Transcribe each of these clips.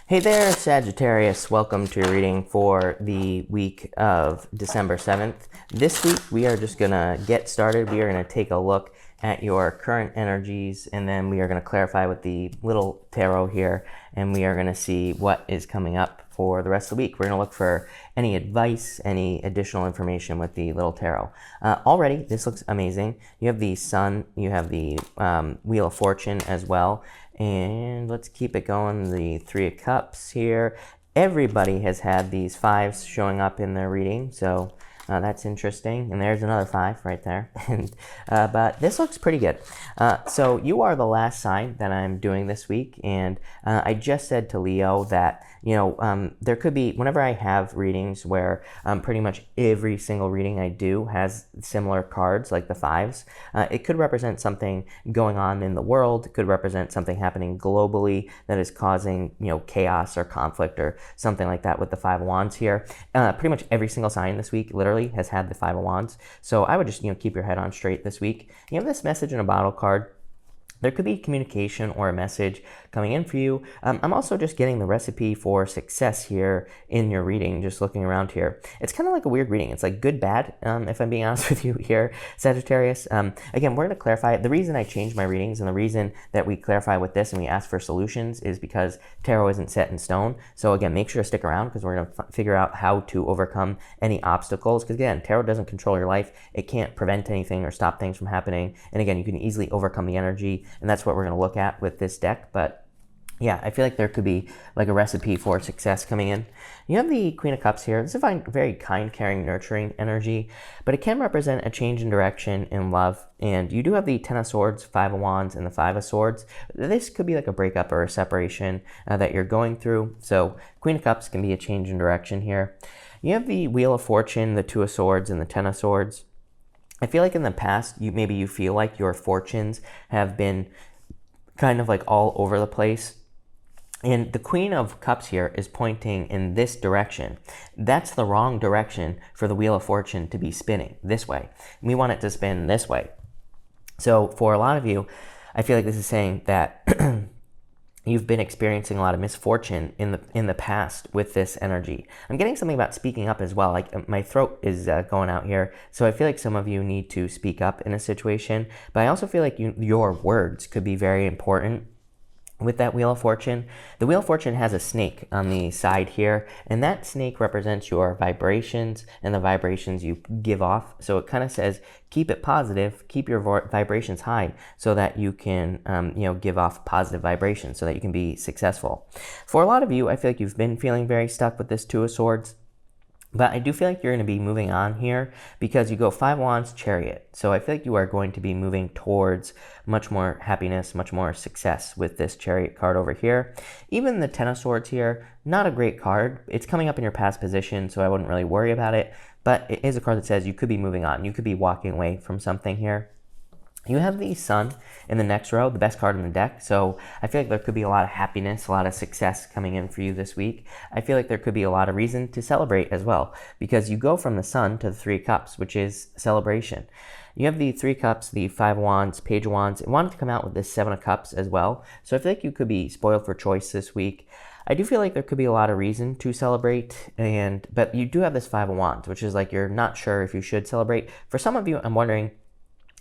Hey there, Sagittarius. Welcome to your reading for the week of December 7th. This week, we are just going to get started. We are going to take a look at your current energies, and then we are going to clarify with the little tarot here, and we are going to see what is coming up for the rest of the week. We're going to look for any advice, any additional information with the little tarot. Already, this looks amazing. You have the Sun, you have the Wheel of Fortune as well. And let's keep it going. The Three of Cups here. Everybody has had these fives showing up in their reading, so that's interesting. And there's another five right there. And but this looks pretty good. So you are the last sign that I'm doing this week, and I just said to Leo that there could be, whenever I have readings where pretty much every single reading I do has similar cards like the fives, it could represent something going on in the world. It could represent something happening globally that is causing chaos or conflict or something like that with the Five of Wands here. Pretty much every single sign this week literally has had the Five of Wands. So I would just keep your head on straight this week. You have this message in a bottle card. There could be communication or a message coming in for you. I'm also just getting the recipe for success here in your reading, just looking around here. It's kind of like a weird reading. It's like good, bad, if I'm being honest with you here, Sagittarius. Again, we're going to clarify. The reason I changed my readings and the reason that we clarify with this and we ask for solutions is because tarot isn't set in stone. So again, make sure to stick around because we're going to figure out how to overcome any obstacles. Because again, tarot doesn't control your life. It can't prevent anything or stop things from happening. And again, you can easily overcome the energy. And that's what we're going to look at with this deck. But yeah, I feel like there could be like a recipe for success coming in. You have the Queen of Cups here. This is a very kind, caring, nurturing energy, but it can represent a change in direction in love. And you do have the Ten of Swords, Five of Wands, and the Five of Swords. This could be like a breakup or a separation that you're going through. So Queen of Cups can be a change in direction here. You have the Wheel of Fortune, the Two of Swords, and the Ten of Swords. I feel like in the past, maybe you feel like your fortunes have been kind of like all over the place. And the Queen of Cups here is pointing in this direction. That's the wrong direction for the Wheel of Fortune to be spinning this way. We want it to spin this way. So for a lot of you, I feel like this is saying that you've been experiencing a lot of misfortune in the past with this energy. I'm getting something about speaking up as well. Like my throat is going out here, so I feel like some of you need to speak up in a situation. But I also feel like your words could be very important with that Wheel of Fortune. The Wheel of Fortune has a snake on the side here, and that snake represents your vibrations and the vibrations you give off. So it kind of says, keep it positive, keep your vibrations high so that you can, give off positive vibrations so that you can be successful. For a lot of you, I feel like you've been feeling very stuck with this Two of Swords. But I do feel like you're going to be moving on here because you go Five of Wands, Chariot. So I feel like you are going to be moving towards much more happiness, much more success with this Chariot card over here. Even the Ten of Swords here, not a great card. It's coming up in your past position, so I wouldn't really worry about it. But it is a card that says you could be moving on. You could be walking away from something here. You have the Sun in the next row, the best card in the deck. So I feel like there could be a lot of happiness, a lot of success coming in for you this week. I feel like there could be a lot of reason to celebrate as well, because you go from the Sun to the Three of Cups, which is celebration. You have the Three Cups, the Five of Wands, Page of Wands. It wanted to come out with this Seven of Cups as well. So I feel like you could be spoiled for choice this week. I do feel like there could be a lot of reason to celebrate, but you do have this Five of Wands, which is like you're not sure if you should celebrate. For some of you, I'm wondering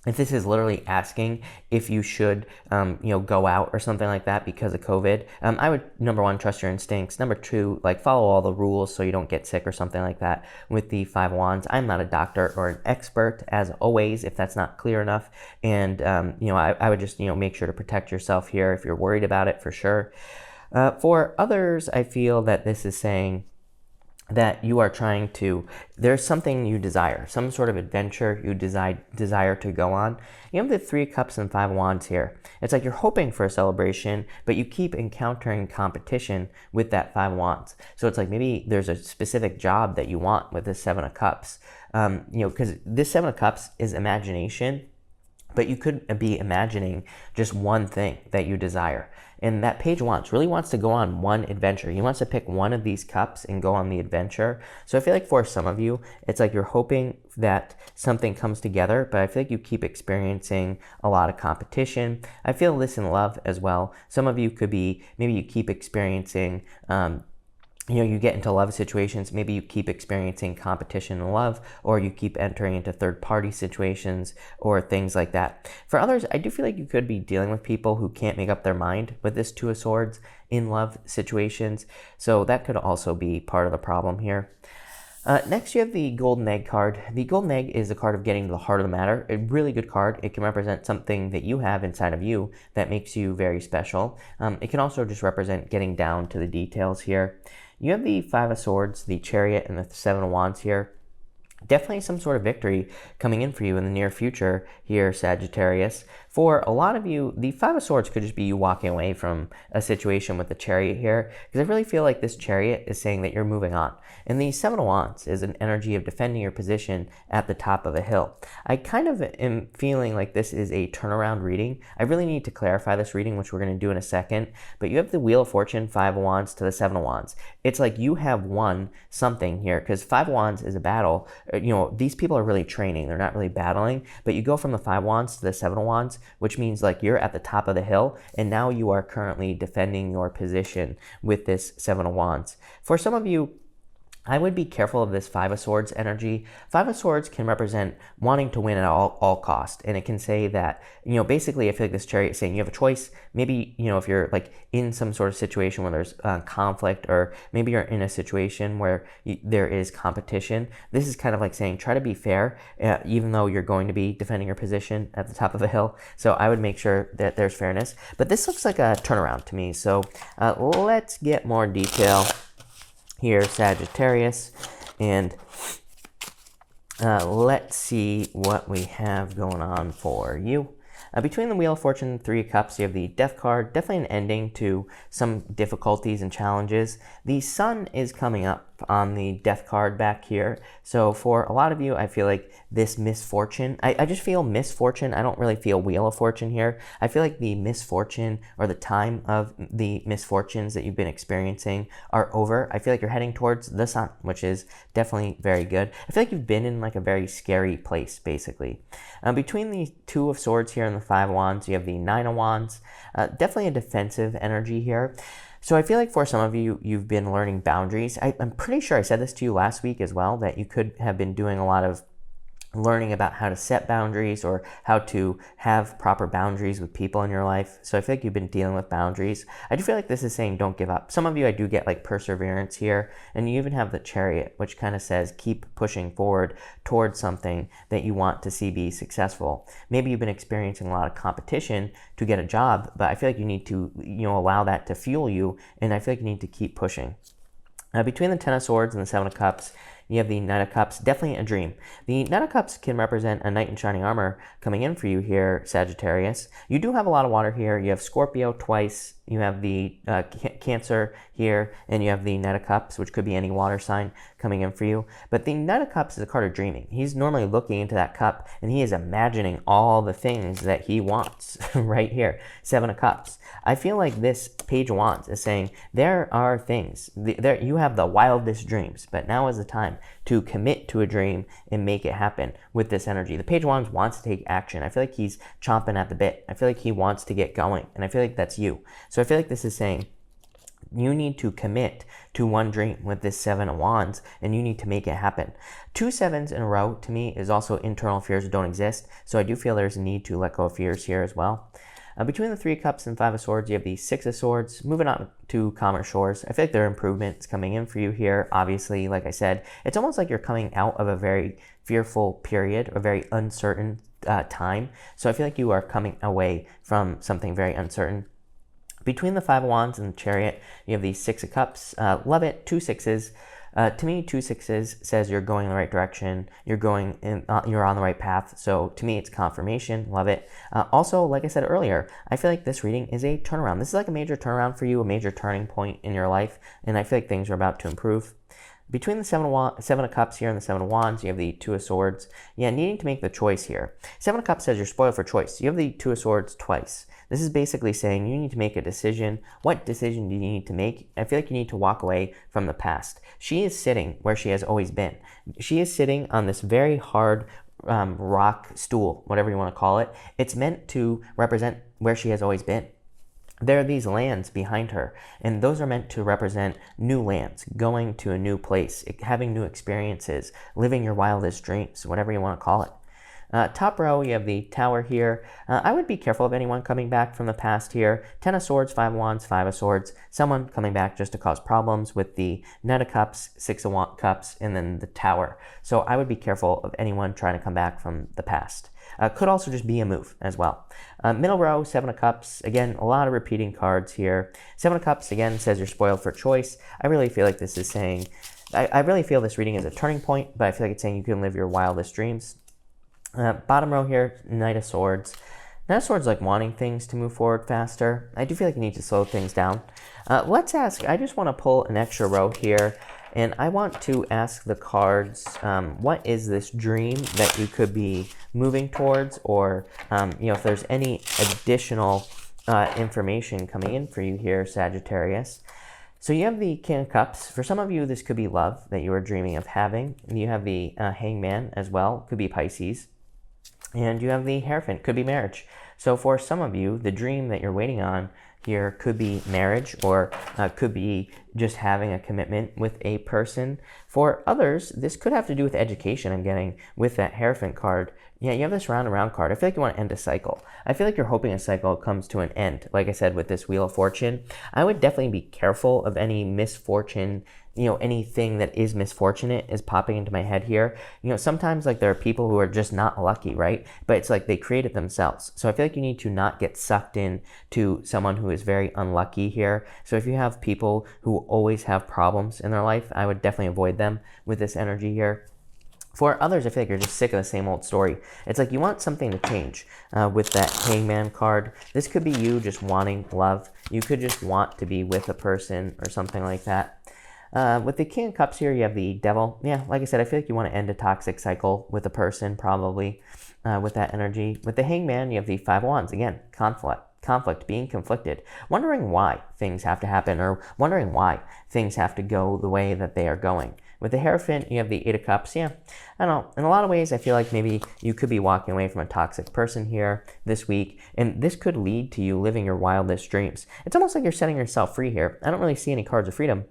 if this is literally asking if you should, go out or something like that because of COVID. I would, number one, trust your instincts. Number two, follow all the rules so you don't get sick or something like that with the Five of Wands. I'm not a doctor or an expert, as always, if that's not clear enough. And, I would just, make sure to protect yourself here if you're worried about it, for sure. For others, I feel that this is saying that you are trying to, there's something you desire, some sort of adventure you desire to go on. You have the Three of Cups and Five of Wands here. It's like you're hoping for a celebration, but you keep encountering competition with that Five of Wands. So it's like maybe there's a specific job that you want with this Seven of Cups. Because this Seven of Cups is imagination, but you could be imagining just one thing that you desire. And that page really wants to go on one adventure. He wants to pick one of these cups and go on the adventure. So I feel like for some of you, it's like you're hoping that something comes together, but I feel like you keep experiencing a lot of competition. I feel this in love as well. Some of you could be, maybe you keep experiencing, you get into love situations, maybe you keep experiencing competition in love, or you keep entering into third-party situations or things like that. For others, I do feel like you could be dealing with people who can't make up their mind with this Two of Swords in love situations, so that could also be part of the problem here. Next, you have the Golden Egg card. The Golden Egg is the card of getting to the heart of the matter. A really good card. It can represent something that you have inside of you that makes you very special. It can also just represent getting down to the details here. You have the Five of Swords, the Chariot, and the Seven of Wands here. Definitely some sort of victory coming in for you in the near future here, Sagittarius. For a lot of you, the Five of Swords could just be you walking away from a situation with the Chariot here, because I really feel like this Chariot is saying that you're moving on. And the Seven of Wands is an energy of defending your position at the top of a hill. I kind of am feeling like this is a turnaround reading. I really need to clarify this reading, which we're going to do in a second. But you have the Wheel of Fortune, Five of Wands to the Seven of Wands. It's like you have won something here, because Five of Wands is a battle. These people are really training. They're not really battling. But you go from the Five of Wands to the Seven of Wands, which means like you're at the top of the hill, and now you are currently defending your position with this Seven of Wands. For some of you, I would be careful of this Five of Swords energy. Five of Swords can represent wanting to win at all cost. And it can say that, basically I feel like this Chariot is saying you have a choice. Maybe, if you're like in some sort of situation where there's conflict, or maybe you're in a situation where there is competition. This is kind of like saying try to be fair, even though you're going to be defending your position at the top of a hill. So I would make sure that there's fairness. But this looks like a turnaround to me. So let's get more detail here, Sagittarius, and let's see what we have going on for you. Between the Wheel of Fortune and Three of Cups, you have the Death card, definitely an ending to some difficulties and challenges. The Sun is coming up on the Death card back here. So for a lot of you, I feel like this misfortune, I just feel misfortune. I don't really feel Wheel of Fortune here. I feel like the misfortune or the time of the misfortunes that you've been experiencing are over. I feel like you're heading towards the Sun, which is definitely very good. I feel like you've been in like a very scary place, basically. Between the Two of Swords here and the Five of Wands, you have the Nine of Wands. Definitely a defensive energy here. So I feel like for some of you, you've been learning boundaries. I'm pretty sure I said this to you last week as well, that you could have been doing a lot of learning about how to set boundaries or how to have proper boundaries with people in your life. So I feel like you've been dealing with boundaries. I do feel like this is saying don't give up. Some of you, I do get like perseverance here, and you even have the Chariot, which kind of says keep pushing forward towards something that you want to see be successful. Maybe you've been experiencing a lot of competition to get a job, but I feel like you need to allow that to fuel you, and I feel like you need to keep pushing. Between the Ten of Swords and the Seven of Cups, you have the Knight of Cups, definitely a dream. The Knight of Cups can represent a knight in shining armor coming in for you here, Sagittarius. You do have a lot of water here. You have Scorpio twice. You have the Cancer here, and you have the Knight of Cups, which could be any water sign coming in for you. But the Knight of Cups is a card of dreaming. He's normally looking into that cup, and he is imagining all the things that he wants right here. Seven of Cups. I feel like this Page of Wands is saying there are things. You have the wildest dreams, but now is the time to commit to a dream and make it happen with this energy. The Page of Wands wants to take action. I feel like he's chomping at the bit. I feel like he wants to get going, and I feel like that's you. So I feel like this is saying you need to commit to one dream with this Seven of Wands, and you need to make it happen. 2 sevens in a row, to me, is also internal fears that don't exist. So I do feel there's a need to let go of fears here as well. Between the Three of Cups and Five of Swords, you have the Six of Swords. Moving on to calmer shores, I feel like there are improvements coming in for you here. Obviously, like I said, it's almost like you're coming out of a very fearful period, a very uncertain time. So I feel like you are coming away from something very uncertain. Between the Five of Wands and the Chariot, you have the Six of Cups. Love it. 2 sixes. To me, 2 sixes says you're going in the right direction. You're on the right path. So to me, it's confirmation. Love it. Also, like I said earlier, I feel like this reading is a turnaround. This is like a major turnaround for you, a major turning point in your life, and I feel like things are about to improve. Between the Seven of Cups here and the Seven of Wands, you have the Two of Swords. Yeah, needing to make the choice here. Seven of Cups says you're spoiled for choice. You have the Two of Swords twice. This is basically saying you need to make a decision. What decision do you need to make? I feel like you need to walk away from the past. She is sitting where she has always been. She is sitting on this very hard rock stool, whatever you want to call it. It's meant to represent where she has always been. There are these lands behind her, and those are meant to represent new lands, going to a new place, having new experiences, living your wildest dreams, whatever you want to call it. Top row, you have the Tower here. I would be careful of anyone coming back from the past here. 10 of Swords, 5 of Wands, 5 of Swords. Someone coming back just to cause problems with the Knight of Cups, 6 of Cups, and then the Tower. So I would be careful of anyone trying to come back from the past. Could also just be a move as well. Middle row, 7 of Cups. Again, a lot of repeating cards here. 7 of Cups, again, says you're spoiled for choice. I really feel like this is saying, I really feel this reading is a turning point, but I feel like it's saying you can live your wildest dreams. Bottom row here, Knight of Swords. Knight of Swords like wanting things to move forward faster. I do feel like you need to slow things down. Let's ask, I just want to pull an extra row here, and I want to ask the cards, what is this dream that you could be moving towards, or if there's any additional information coming in for you here, Sagittarius. So you have the King of Cups. For some of you, this could be love that you were dreaming of having. You have the Hangman as well, could be Pisces. And you have the Hierophant, could be marriage. So for some of you, the dream that you're waiting on here could be marriage, or could be just having a commitment with a person. For others, this could have to do with education. I'm getting with that Hierophant card. Yeah, you have this round and round card. I feel like you want to end a cycle. I feel like you're hoping a cycle comes to an end. Like I said, with this Wheel of Fortune, I would definitely be careful of any misfortune, anything that is misfortunate is popping into my head here. Sometimes like there are people who are just not lucky, right? But it's like they create it themselves. So I feel like you need to not get sucked in to someone who is very unlucky here. So if you have people who always have problems in their life, I would definitely avoid them with this energy here. For others, I feel like you're just sick of the same old story. It's like you want something to change with that Hangman card. This could be you just wanting love. You could just want to be with a person or something like that. With the King of Cups here, you have the Devil. Yeah, like I said, I feel like you want to end a toxic cycle with a person, probably, with that energy. With the Hangman, you have the Five of Wands. Again, conflict, being conflicted, wondering why things have to happen, or wondering why things have to go the way that they are going. With the Hierophant, you have the Eight of Cups. Yeah, I don't know. In a lot of ways, I feel like maybe you could be walking away from a toxic person here this week, and this could lead to you living your wildest dreams. It's almost like you're setting yourself free here. I don't really see any cards of freedom.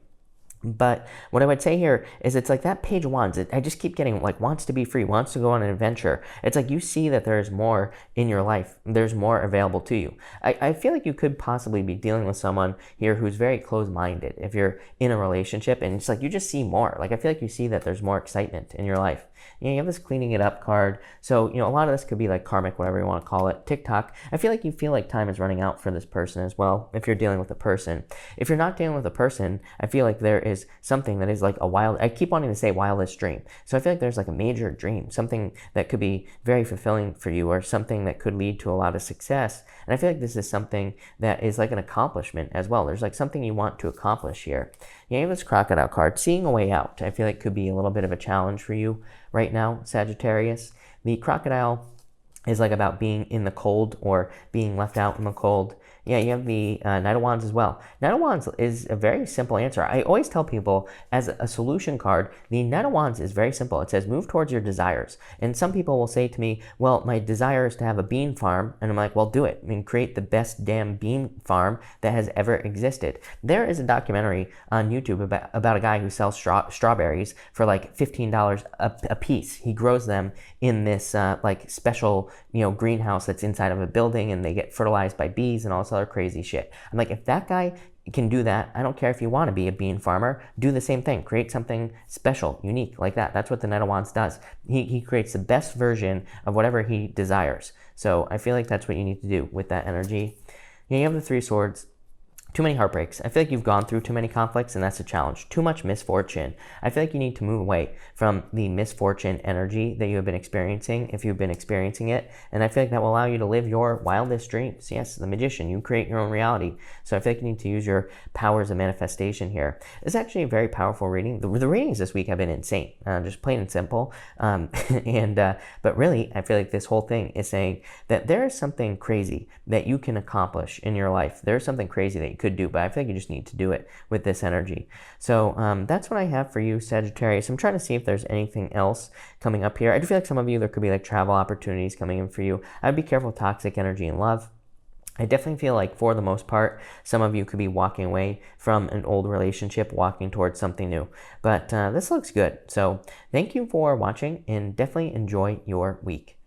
But what I would say here is it's like that Page of Wands. I just keep getting like wants to be free, wants to go on an adventure. It's like you see that there's more in your life. There's more available to you. I feel like you could possibly be dealing with someone here who's very closed-minded if you're in a relationship, and it's like you just see more. Like I feel like you see that there's more excitement in your life. You have this cleaning it up card. So, a lot of this could be like karmic, whatever you want to call it. TikTok. I feel like you feel like time is running out for this person as well if you're dealing with a person. If you're not dealing with a person, I feel like there is something that is like a wild, I keep wanting to say wildest dream. So I feel like there's like a major dream, something that could be very fulfilling for you, or something that could lead to a lot of success. And I feel like this is something that is like an accomplishment as well. There's like something you want to accomplish here. You have this Crocodile card, seeing a way out. I feel like could be a little bit of a challenge for you right now, Sagittarius. The Crocodile is like about being in the cold, or being left out in the cold. Yeah, you have the Knight of Wands as well. Knight of Wands is a very simple answer. I always tell people as a solution card, the Knight of Wands is very simple. It says move towards your desires. And some people will say to me, well, my desire is to have a bean farm. And I'm like, well, do it. I mean, create the best damn bean farm that has ever existed. There is a documentary on YouTube about a guy who sells strawberries for like $15 a piece. He grows them in this like special, greenhouse that's inside of a building, and they get fertilized by bees and all this other crazy shit. I'm like, if that guy can do that, I don't care if you want to be a bean farmer, do the same thing. Create something special, unique like that. That's what the Knight of Wands does. He creates the best version of whatever he desires. So I feel like that's what you need to do with that energy. You have the Three of Swords. Too many heartbreaks. I feel like you've gone through too many conflicts, and that's a challenge. Too much misfortune. I feel like you need to move away from the misfortune energy that you have been experiencing, if you've been experiencing it. And I feel like that will allow you to live your wildest dreams. Yes, the magician. You create your own reality. So I feel like you need to use your powers of manifestation here. It's actually a very powerful reading. The readings this week have been insane, just plain and simple. But really, I feel like this whole thing is saying that there is something crazy that you can accomplish in your life. There's something crazy that you could do, but I feel like you just need to do it with this energy. So that's what I have for you, Sagittarius. I'm trying to see if there's anything else coming up here. I do feel like some of you, there could be like travel opportunities coming in for you. I'd be careful with toxic energy and love. I definitely feel like for the most part, some of you could be walking away from an old relationship, walking towards something new. But this looks good. So thank you for watching, and definitely enjoy your week.